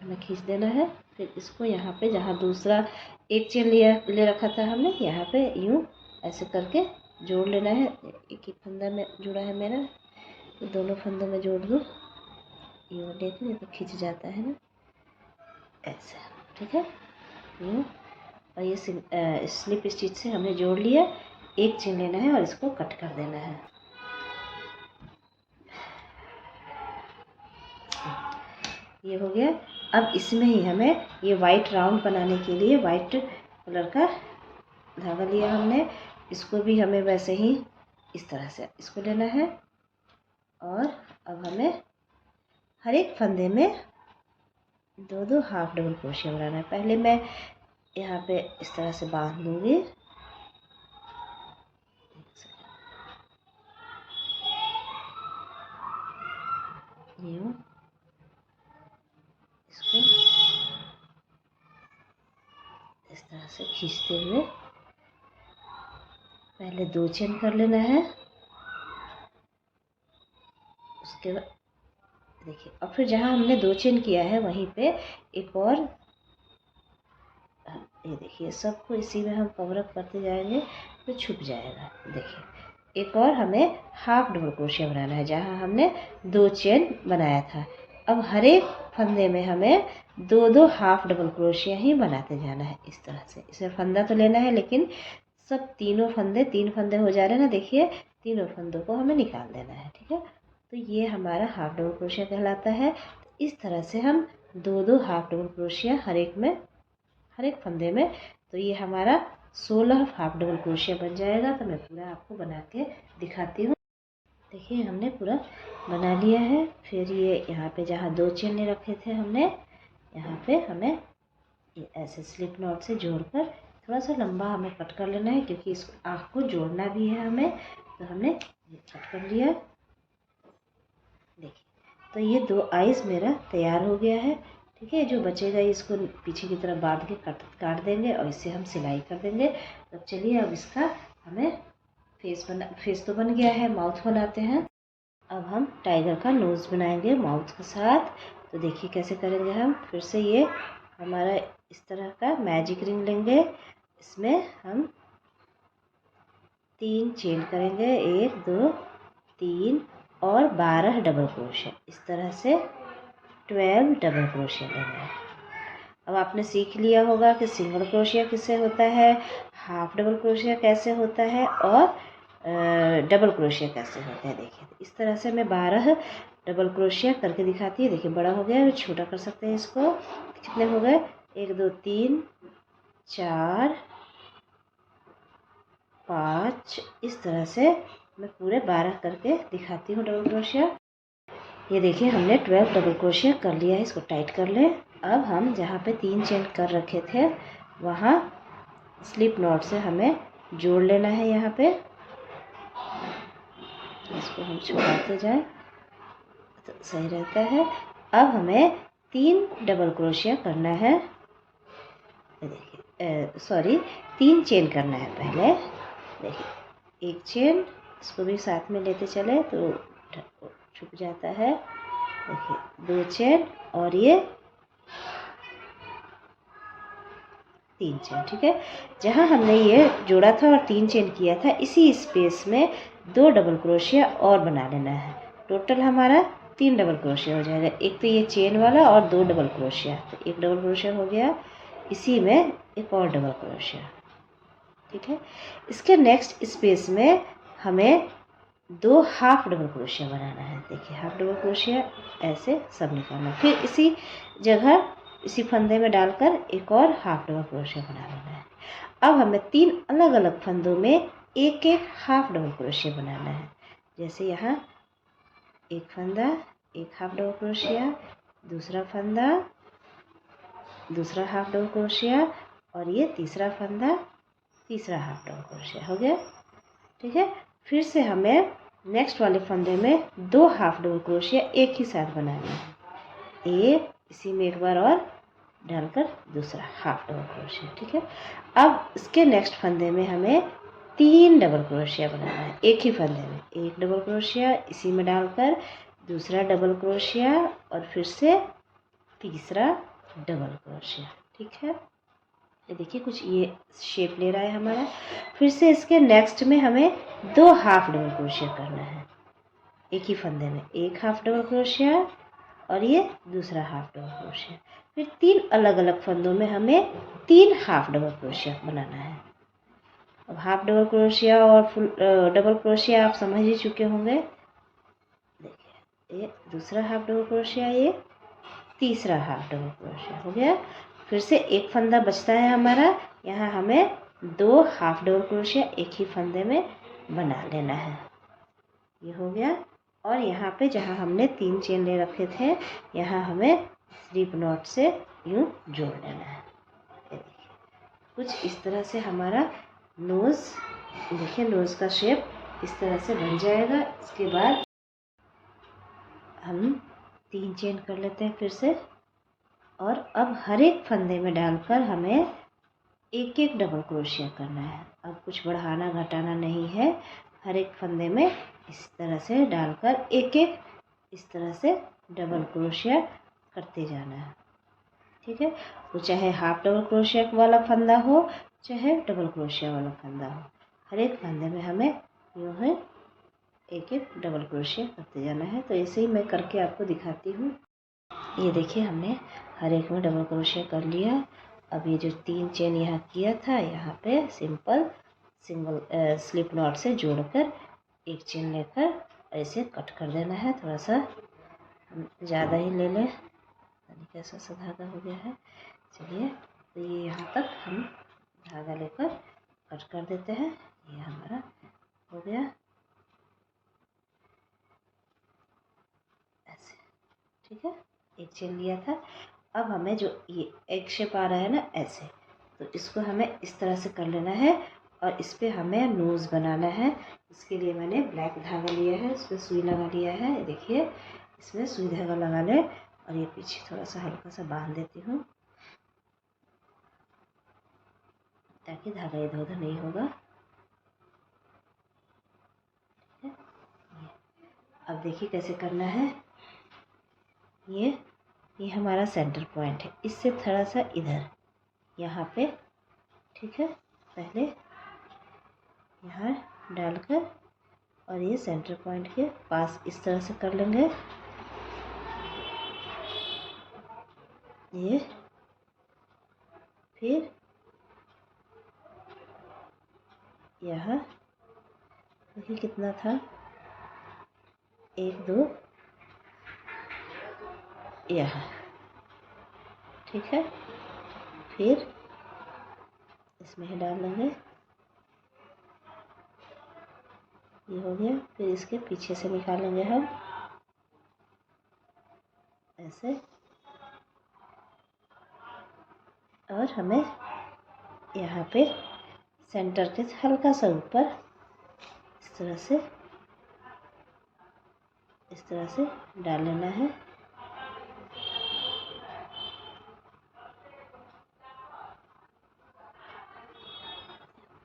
हमें खींच देना है। फिर इसको यहाँ पे जहाँ दूसरा एक चेन ले रखा था हमने, यहाँ पे यूँ ऐसे करके जोड़ लेना है। एक फंदा में जुड़ा है मेरा, तो दोनों फंदों में जोड़ दूँ, यूँ देखिए तो खींच जाता है ना, ऐसे, ठीक है यूँ। और ये स्लिप स्टिच से हमने जोड़ लिया। एक चेन लेना है और इसको कट कर देना है। ये हो गया। अब इसमें ही हमें ये वाइट राउंड बनाने के लिए वाइट कलर का धागा लिया हमने, इसको भी हमें वैसे ही इस तरह से इसको लेना है। और अब हमें हर एक फंदे में 2 हाफ डबल क्रोशिया बनाना है। पहले मैं यहाँ पे इस तरह से बांध लूँगी, यूँ इसको इस तरह से खींचते हुए पहले 2 चेन कर लेना है। उसके बाद देखिए, और फिर जहाँ हमने 2 चेन किया है वहीं पे एक और, ये देखिए सबको इसी में हम कवर अप करते जाएंगे तो छुप जाएगा। देखिए एक और हमें हाफ डबल क्रोशिया बनाना है जहाँ हमने 2 चेन बनाया था। अब हर एक फंदे में हमें 2 हाफ डबल क्रोशिया ही बनाते जाना है इस तरह से। इसमें फंदा तो लेना है लेकिन सब 3 फंदे हो जा रहे हैं ना, देखिए 3 फंदों को हमें निकाल देना है, ठीक है। तो ये हमारा हाफ डबल क्रोशिया कहलाता है। तो इस तरह से हम 2 हाफ डबल क्रोशिया हर एक फंदे में, तो ये हमारा 16 हाफ डबल क्रोशिया बन जाएगा। तो मैं पूरा आपको बना के दिखाती हूँ। देखिए हमने पूरा बना लिया है। फिर ये यहाँ पे जहाँ 2 चेन ले रखे थे हमने, यहाँ पे हमें ये ऐसे स्लिप नॉट से जोड़कर थोड़ा सा लंबा हमें कट कर लेना है क्योंकि इस आँख को जोड़ना भी है हमें। तो हमने ये कट कर लिया। देखिए तो ये 2 आइस मेरा तैयार हो गया है, ठीक है। जो बचेगा इसको पीछे की तरफ बांध के काट देंगे और इससे हम सिलाई कर देंगे। तो चलिए अब इसका हमें फेस तो बन गया है, माउथ बनाते हैं। अब हम टाइगर का नोज़ बनाएंगे माउथ के साथ। तो देखिए कैसे करेंगे हम। फिर से ये हमारा इस तरह का मैजिक रिंग लेंगे, इसमें हम 3 चेन करेंगे, 1 2 3 और 12 डबल क्रोशिया। इस तरह से 12 डबल क्रोशिया लेना है। अब आपने सीख लिया होगा कि सिंगल क्रोशिया किससे होता है, हाफ डबल क्रोशिया कैसे होता है और डबल क्रोशिया कैसे होता है। देखिए इस तरह से मैं 12 डबल क्रोशिया करके दिखाती है। देखिए बड़ा हो गया, छोटा कर सकते हैं इसको। कितने हो गए, 1 2 3 4 5, इस तरह से मैं पूरे 12 करके दिखाती हूँ डबल क्रोशिया। ये देखिए हमने 12 डबल क्रोशिया कर लिया है, इसको टाइट कर लें। अब हम जहाँ पे 3 चेन कर रखे थे वहाँ स्लिप नॉट से हमें जोड़ लेना है। यहाँ पे इसको हम छुपाते जाएं तो सही रहता है। अब हमें 3 डबल क्रोशिया करना है। देखिए 3 चेन करना है पहले। देखिए 1 चेन, इसको भी साथ में लेते चले तो छुप जाता है। देखिए 2 चेन और ये 3 चेन, ठीक है। जहाँ हमने ये जोड़ा था और 3 चेन किया था, इसी स्पेस में 2 डबल क्रोशिया और बना लेना है। टोटल हमारा 3 डबल क्रोशिया हो जाएगा। एक तो ये चेन वाला और 2 डबल क्रोशिया, तो 1 डबल क्रोशिया हो गया। इसी में एक और डबल क्रोशिया, ठीक है। इसके नेक्स्ट स्पेस में हमें 2 हाफ डबल क्रोशिया बनाना है। देखिए हाफ डबल क्रोशिया ऐसे सब निकालना। फिर इसी जगह इसी फंदे में डालकर एक और हाफ डबल क्रोशिया बना लेना है। अब हमें 3 अलग अलग फंदों में एक एक हाफ डबल क्रोशिया बनाना है। जैसे यहाँ एक फंदा, एक हाफ डबल क्रोशिया, दूसरा फंदा, दूसरा हाफ डबल क्रोशिया, और ये तीसरा फंदा, तीसरा हाफ डबल क्रोशिया हो गया। ठीक है, फिर से हमें नेक्स्ट वाले फंदे में 2 हाफ डबल क्रोशिया एक ही साथ बनाना है। एक इसी में एक बार और डालकर दूसरा हाफ डबल क्रोशिया। ठीक है, अब इसके नेक्स्ट फंदे में हमें 3 डबल क्रोशिया बनाना है एक ही फंदे में। एक डबल क्रोशिया इसी में डालकर दूसरा डबल क्रोशिया और फिर से तीसरा डबल क्रोशिया। ठीक है, ये देखिए कुछ ये शेप ले रहा है हमारा। फिर से इसके नेक्स्ट में हमें 2 हाफ डबल क्रोशिया करना है एक ही फंदे में। एक हाफ डबल क्रोशिया और ये दूसरा हाफ डबल क्रोशिया। फिर 3 अलग अलग फंदों में हमें 3 हाफ डबल क्रोशिया बनाना है। अब हाफ डबल क्रोशिया और फुल डबल क्रोशिया आप समझ ही चुके होंगे। देखिए ये दूसरा हाफ डबल क्रोशिया, ये तीसरा हाफ डबल क्रोशिया हो गया। फिर से एक फंदा बचता है हमारा, यहाँ हमें 2 हाफ डबल क्रोशिया एक ही फंदे में बना लेना है। ये हो गया। और यहाँ पे जहाँ हमने 3 चेन ले रखे थे, यहाँ हमें स्लिप नॉट से यूँ जोड़ लेना है। ये देखिए कुछ इस तरह से हमारा नोज़, देखिए नोज़ का शेप इस तरह से बन जाएगा। इसके बाद हम 3 चेन कर लेते हैं फिर से, और अब हर एक फंदे में डालकर हमें एक एक डबल क्रोशिया करना है। अब कुछ बढ़ाना घटाना नहीं है, हर एक फंदे में इस तरह से डालकर एक एक इस तरह से डबल क्रोशिया करते जाना है। ठीक है, वो चाहे हाफ डबल क्रोशिया वाला फंदा हो चाहे डबल क्रोशिया वाला फंदा हो, हर एक फंदे में हमें यूँ है एक एक डबल क्रोशिया करते जाना है। तो ऐसे ही मैं करके आपको दिखाती हूँ। ये देखिए हमने हर एक में डबल क्रोशिया कर लिया। अब ये जो 3 चेन यहाँ किया था, यहाँ पे सिंपल सिंगल स्लिप नॉट से जोड़कर एक चेन लेकर ऐसे कट कर देना है। थोड़ा सा ज़्यादा ही ले लें, कैसा सा धागा हो गया है। चलिए, तो ये यहाँ तक हम धागा लेकर कट कर देते हैं। ये हमारा हो गया ऐसे। ठीक है, एक चेन लिया था। अब हमें जो ये एग शेप आ रहा है ना ऐसे, तो इसको हमें इस तरह से कर लेना है और इस पर हमें नोज़ बनाना है। इसके लिए मैंने ब्लैक धागा लिया है, इसमें सुई लगा लिया है। देखिए इसमें सुई धागा लगा लें और ये पीछे थोड़ा सा हल्का सा बांध देती हूँ ताकि धागा इधर उधर नहीं होगा। ठीक है, अब देखिए कैसे करना है। ये हमारा सेंटर पॉइंट है, इससे थोड़ा सा इधर यहाँ पे। ठीक है, पहले यहाँ डालकर और ये सेंटर पॉइंट के पास इस तरह से कर लेंगे। ये फिर यहाँ देखिए कितना था, 1 2 यहाँ। ठीक है, फिर इसमें ही डाल लेंगे। ये हो गया। फिर इसके पीछे से निकालेंगे हम ऐसे, और हमें यहाँ पे सेंटर के हल्का सा ऊपर इस तरह से डाल लेना है।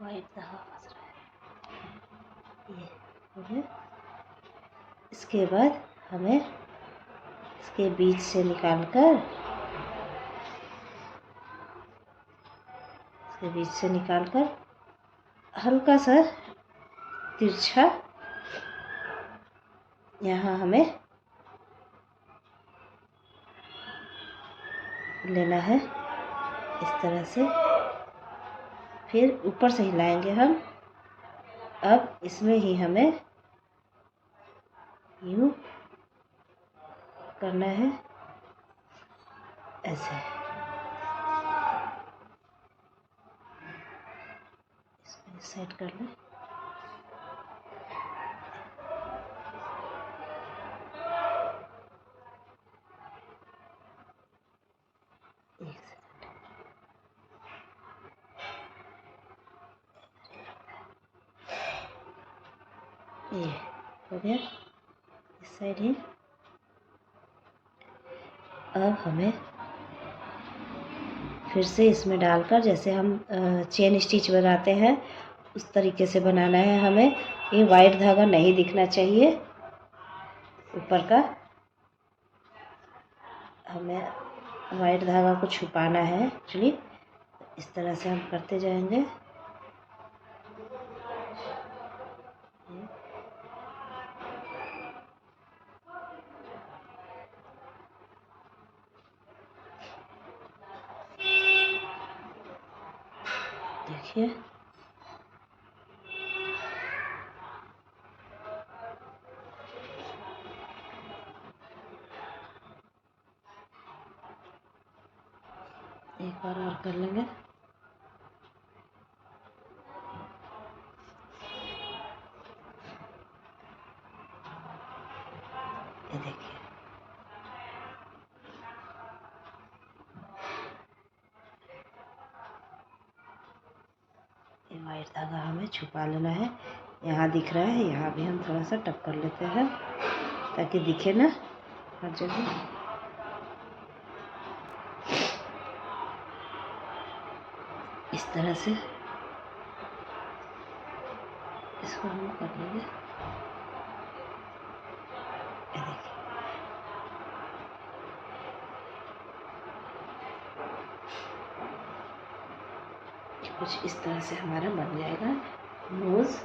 वाइट धागा फंस रहा है। ये हो गया। इसके बाद हमें इसके बीच से निकालकर हल्का सा तिरछा यहाँ हमें लेना है इस तरह से। फिर ऊपर से हिलाएंगे हम। अब इसमें ही हमें यूँ करना है ऐसे। सेट कर लें। ये हो गया इस साइड ही। अब हमें फिर से इसमें डालकर जैसे हम चेन स्टिच बनाते हैं उस तरीके से बनाना है हमें। ये वाइट धागा नहीं दिखना चाहिए ऊपर का, हमें वाइट धागा को छुपाना है एक्चुअली। इस तरह से हम करते जाएंगे। देखिए एक बार और कर लेंगे। ये देखिए ये वाइट धागा हमें छुपा लेना है। यहाँ दिख रहा है, यहाँ भी हम थोड़ा सा टक कर लेते हैं ताकि दिखे ना हर जगह। इस तरह से इसको हम कर लेंगे। ये देखिए कुछ इस तरह से हमारा बन जाएगा नोज़।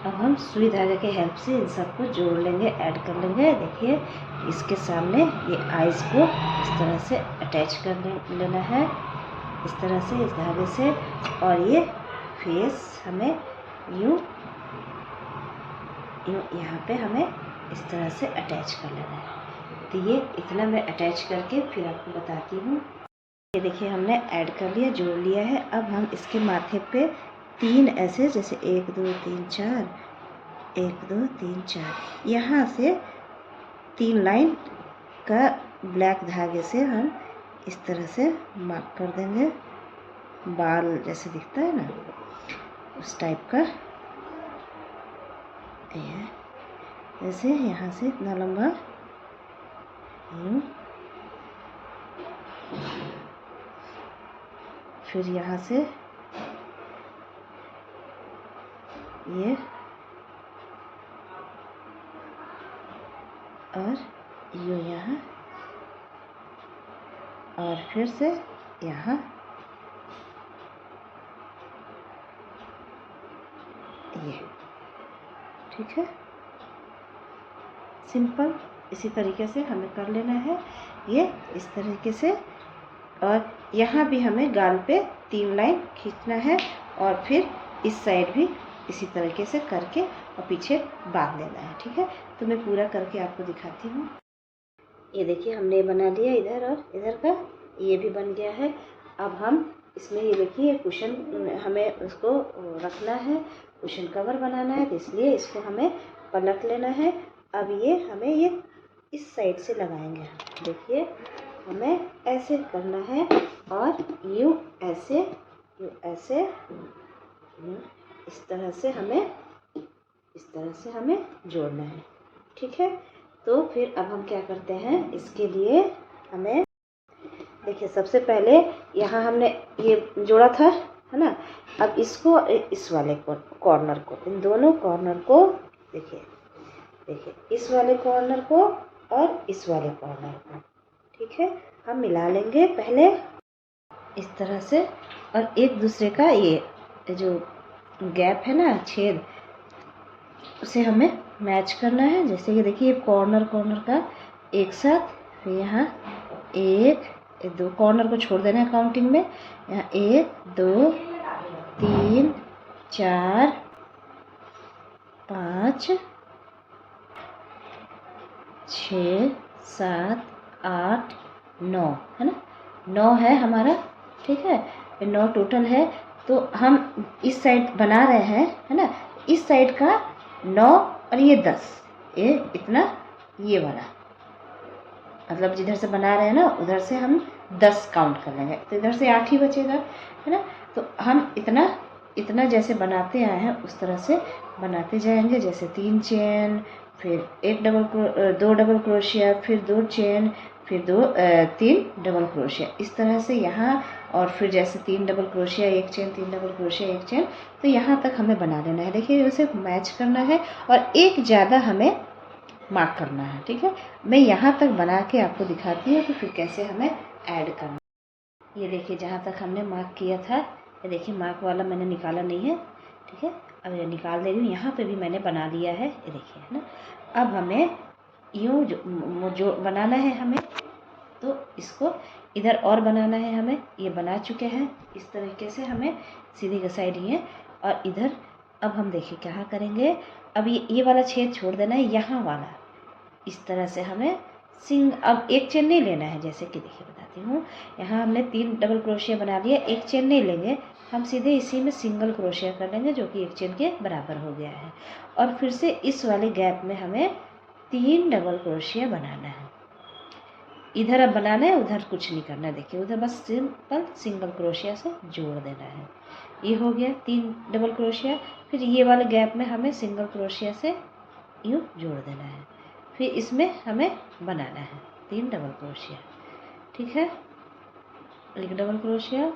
अब हम सुई धागे के हेल्प से इन सबको जोड़ लेंगे, ऐड कर लेंगे। देखिए इसके सामने ये आइज़ को इस तरह से अटैच कर लेना है, इस तरह से इस धागे से। और ये फेस हमें यूँ यहाँ पे हमें इस तरह से अटैच कर लेना है। तो ये इतना मैं अटैच करके फिर आपको बताती हूँ। ये देखिए हमने ऐड कर लिया, जोड़ लिया है। अब हम इसके माथे पे 3 ऐसे, जैसे 1 2 3 4, 1 2 3 4, यहाँ से 3 लाइन का ब्लैक धागे से हम इस तरह से मार्क कर देंगे। बाल जैसे दिखता है ना उस टाइप का। ये जैसे यहाँ से इतना लंबा यूँ, फिर यहाँ से ये और यूँ यहाँ, और फिर से यहाँ ये। ठीक है, सिंपल इसी तरीके से हमें कर लेना है ये इस तरीके से। और यहाँ भी हमें गाल पे 3 लाइन खींचना है और फिर इस साइड भी इसी तरीके से करके और पीछे बांध देना है। ठीक है, तो मैं पूरा करके आपको दिखाती हूँ। ये देखिए हमने बना लिया इधर और इधर का, ये भी बन गया है। अब हम इसमें ये देखिए कुशन हमें उसको रखना है, कुशन कवर बनाना है, तो इसलिए इसको हमें पलट लेना है। अब ये हमें ये इस साइड से लगाएंगे। देखिए हमें ऐसे करना है और यूँ ऐसे, यूँ ऐसे, इस तरह से हमें जोड़ना है। ठीक है, तो फिर अब हम क्या करते हैं, इसके लिए हमें देखिए सबसे पहले यहाँ हमने ये जोड़ा था, है ना। अब इसको इस वाले कॉर्नर को, इन दोनों कॉर्नर को देखिए इस वाले कॉर्नर को और इस वाले कॉर्नर को, ठीक है, हम मिला लेंगे पहले इस तरह से। और एक दूसरे का ये जो गैप है ना, छेद, उसे हमें मैच करना है। जैसे कि देखिए कॉर्नर का एक साथ, फिर यहाँ 1 2 कॉर्नर को छोड़ देना है काउंटिंग में। यहाँ 1 2 3 4 5 6 7 8 9, है ना, 9 है हमारा। ठीक है, 9 टोटल है। तो हम इस साइड बना रहे हैं, है ना, इस साइड का 9 और ये 10, ये इतना, ये वाला मतलब जिधर से बना रहे हैं ना उधर से हम 10 काउंट कर लेंगे, तो इधर से 8 ही बचेगा, है ना। तो हम इतना इतना जैसे बनाते आए हैं उस तरह से बनाते जाएंगे, जैसे 3 चेन, फिर 2 डबल क्रोशिया, फिर 2 चेन, फिर 3 डबल क्रोशिया, इस तरह से यहाँ, और फिर जैसे 3 double crochet 1 chain, 3 double crochet 1 chain, तो यहाँ तक हमें बना लेना है। देखिए उसे मैच करना है और एक ज़्यादा हमें मार्क करना है, ठीक है। मैं यहाँ तक बना के आपको दिखाती हूँ कि फिर कैसे हमें ऐड करना है। ये देखिए जहाँ तक हमने मार्क किया था, ये देखिए मार्क वाला मैंने निकाला नहीं है, ठीक है। अब ये निकाल दे रही हूँ, यहाँ पे भी मैंने बना लिया है, ये देखिए, है ना। अब हमें यूँ जो बनाना है हमें, तो इसको इधर और बनाना है हमें, ये बना चुके हैं इस तरीके से हमें सीधी का साइड ये, और इधर अब हम देखिए क्या करेंगे, अब ये वाला छेद छोड़ देना है, यहाँ वाला इस तरह से हमें अब एक चेन नहीं लेना है, जैसे कि देखिए बताती हूँ, यहाँ हमने 3 डबल क्रोशिया बना लिया, एक चेन नहीं लेंगे, हम सीधे इसी में सिंगल क्रोशिया कर लेंगे जो कि एक चेन के बराबर हो गया है, और फिर से इस वाले गैप में हमें 3 डबल क्रोशिया बनाना है। इधर अब बनाना है, उधर कुछ नहीं करना, देखिए उधर बस सिंपल सिंगल क्रोशिया से जोड़ देना है। ये हो गया 3 डबल क्रोशिया, फिर ये वाले गैप में हमें सिंगल क्रोशिया से यूँ जोड़ देना है, फिर इसमें हमें बनाना है 3 डबल क्रोशिया, ठीक है। 1 डबल क्रोशिया,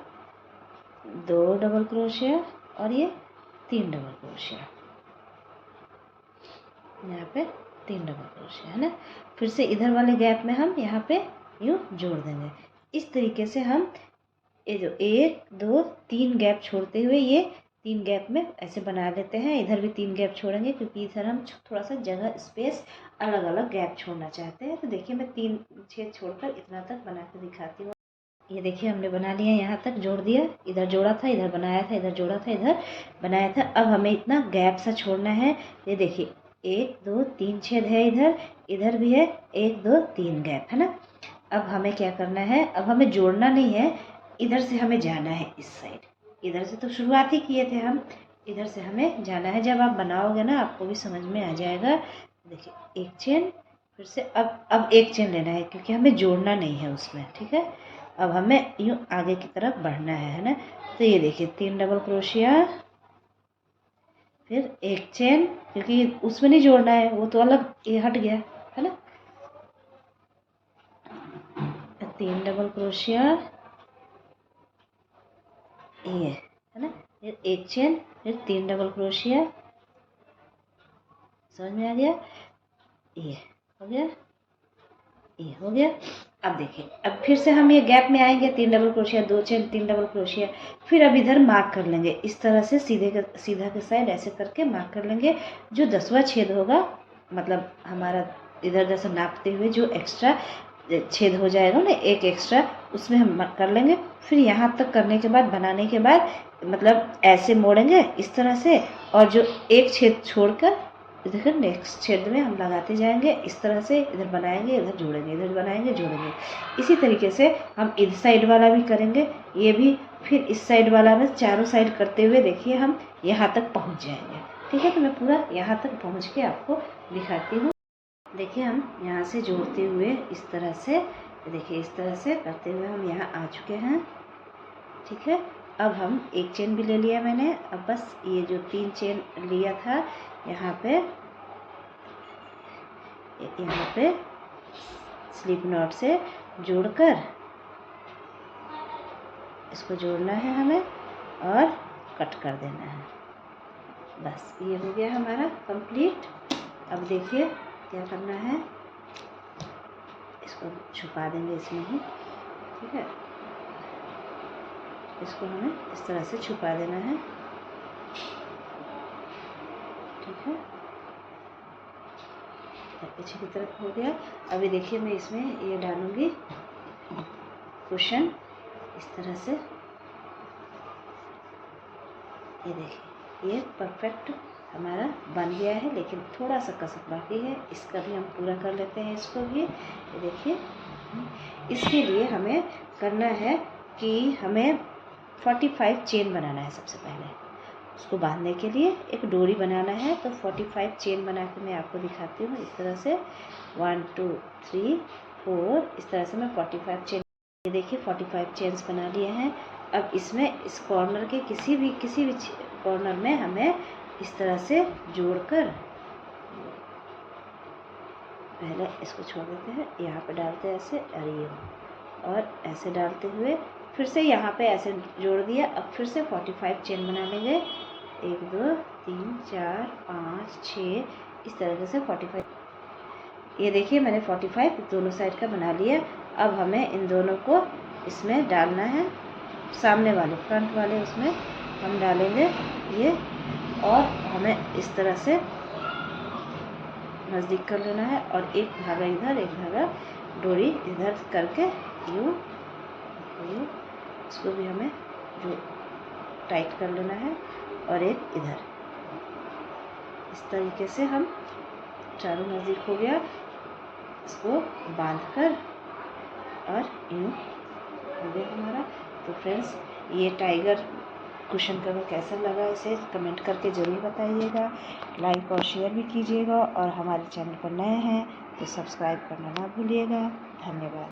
2 डबल क्रोशिया और ये 3 डबल क्रोशिया, यहाँ पे 3 डबल क्रोशिया, है ना। फिर से इधर वाले गैप में हम यहाँ पे यूँ जोड़ देंगे। इस तरीके से हम ये जो 1 2 3 गैप छोड़ते हुए ये 3 गैप में ऐसे बना लेते हैं। इधर भी 3 गैप छोड़ेंगे क्योंकि इधर हम थोड़ा सा जगह स्पेस अलग अलग गैप छोड़ना चाहते हैं। तो देखिए मैं 3 छेद छोड़कर इतना तक बना के दिखाती हूँ। ये देखिए हमने बना लिया, यहाँ तक जोड़ दिया, इधर जोड़ा था, इधर बनाया था, इधर जोड़ा था, इधर बनाया था। अब हमें इतना गैप सा छोड़ना है। ये देखिए 1 2 3 छेद है, इधर भी है 1 2 3 गैप, है ना। अब हमें क्या करना है, अब हमें जोड़ना नहीं है, इधर से हमें जाना है इस साइड। इधर से तो शुरुआत ही किए थे हम, इधर से हमें जाना है। जब आप बनाओगे ना आपको भी समझ में आ जाएगा। देखिए 1 चेन, फिर से अब 1 चेन लेना है क्योंकि हमें जोड़ना नहीं है उसमें, ठीक है। अब हमें यूँ आगे की तरफ बढ़ना है ना। तो ये देखिए 3 डबल क्रोशिया, फिर 1 चेन, क्योंकि उसमें नहीं जोड़ना है, वो तो अलग ये हट गया, है ना। 3 डबल क्रोशिया, ये है ना, फिर 1 चेन, फिर 3 डबल क्रोशिया, समझ में आ गया। ये हो गया, ये हो गया। अब देखिए अब फिर से हम ये गैप में आएंगे, 3 double crochet, 2 chain, 3 double crochet, फिर अब इधर मार्क कर लेंगे इस तरह से, सीधा के साइड ऐसे करके मार्क कर लेंगे। जो 10वां छेद होगा, मतलब हमारा इधर जैसे नापते हुए जो एक्स्ट्रा छेद हो जाएगा ना, एक एक्स्ट्रा, उसमें हम कर लेंगे। फिर यहाँ तक करने के बाद, बनाने के बाद, मतलब ऐसे मोड़ेंगे इस तरह से, और जो एक छेद छोड़कर देखिए नेक्स्ट छेद में हम लगाते जाएंगे इस तरह से। इधर बनाएंगे, इधर जोड़ेंगे, इधर बनाएंगे, जोड़ेंगे। इसी तरीके से हम इस साइड वाला भी करेंगे, ये भी, फिर इस साइड वाला में चारों साइड करते हुए देखिए हम यहाँ तक पहुँच जाएंगे, ठीक है। तो मैं पूरा यहाँ तक पहुँच के आपको दिखाती हूँ। देखिए हम यहाँ से जोड़ते हुए इस तरह से, देखिए इस तरह से करते हुए हम यहाँ आ चुके हैं, ठीक है। अब हम 1 चेन भी ले लिया मैंने। अब बस ये जो 3 चेन लिया था यहाँ पे स्लिप नॉट से जोड़कर इसको जोड़ना है हमें और कट कर देना है। बस ये हो गया हमारा कंप्लीट। अब देखिए क्या करना है, इसको छुपा देंगे इसमें ही, ठीक है। इसको हमें इस तरह से छुपा देना है, ठीक है। पीछे की तरफ हो गया। अभी देखिए मैं इसमें ये डालूंगी कुशन इस तरह से। ये देखिए ये परफेक्ट हमारा बन गया है, लेकिन थोड़ा सा कसक बाकी है, इसका भी हम पूरा कर लेते हैं इसको भी। ये देखिए इसके लिए हमें करना है कि हमें 45 चेन बनाना है। सबसे पहले उसको बांधने के लिए एक डोरी बनाना है, तो 45 चेन बना के मैं आपको दिखाती हूँ। इस तरह से 1 2 3 4 इस तरह से मैं 45 चेन, ये देखिए 45 चेन्स बना लिए हैं। अब इसमें इस कॉर्नर के किसी भी कॉर्नर में हमें इस तरह से जोड़कर, पहले इसको छोड़ देते हैं, यहाँ पे डालते हैं ऐसे, और ऐसे डालते हुए फिर से यहाँ पे ऐसे जोड़ दिया। अब फिर से 45 चेन बना लेंगे, 1 2 3 4 5 6 इस तरीके से 45। ये देखिए मैंने 45 दोनों साइड का बना लिया। अब हमें इन दोनों को इसमें डालना है, सामने वाले फ्रंट वाले उसमें हम डालेंगे ये, और हमें इस तरह से नज़दीक कर लेना है, और एक धागा इधर, एक धागा डोरी इधर करके यूँ इसको भी हमें जो टाइट कर लेना है, और एक इधर। इस तरीके से हम चारों नज़दीक हो गया, इसको बांध कर और यूँ हो गया हमारा। तो फ्रेंड्स, ये टाइगर कुशन कवर कैसा लगा इसे कमेंट करके ज़रूर बताइएगा, लाइक और शेयर भी कीजिएगा, और हमारे चैनल पर नए हैं तो सब्सक्राइब करना ना भूलिएगा। धन्यवाद।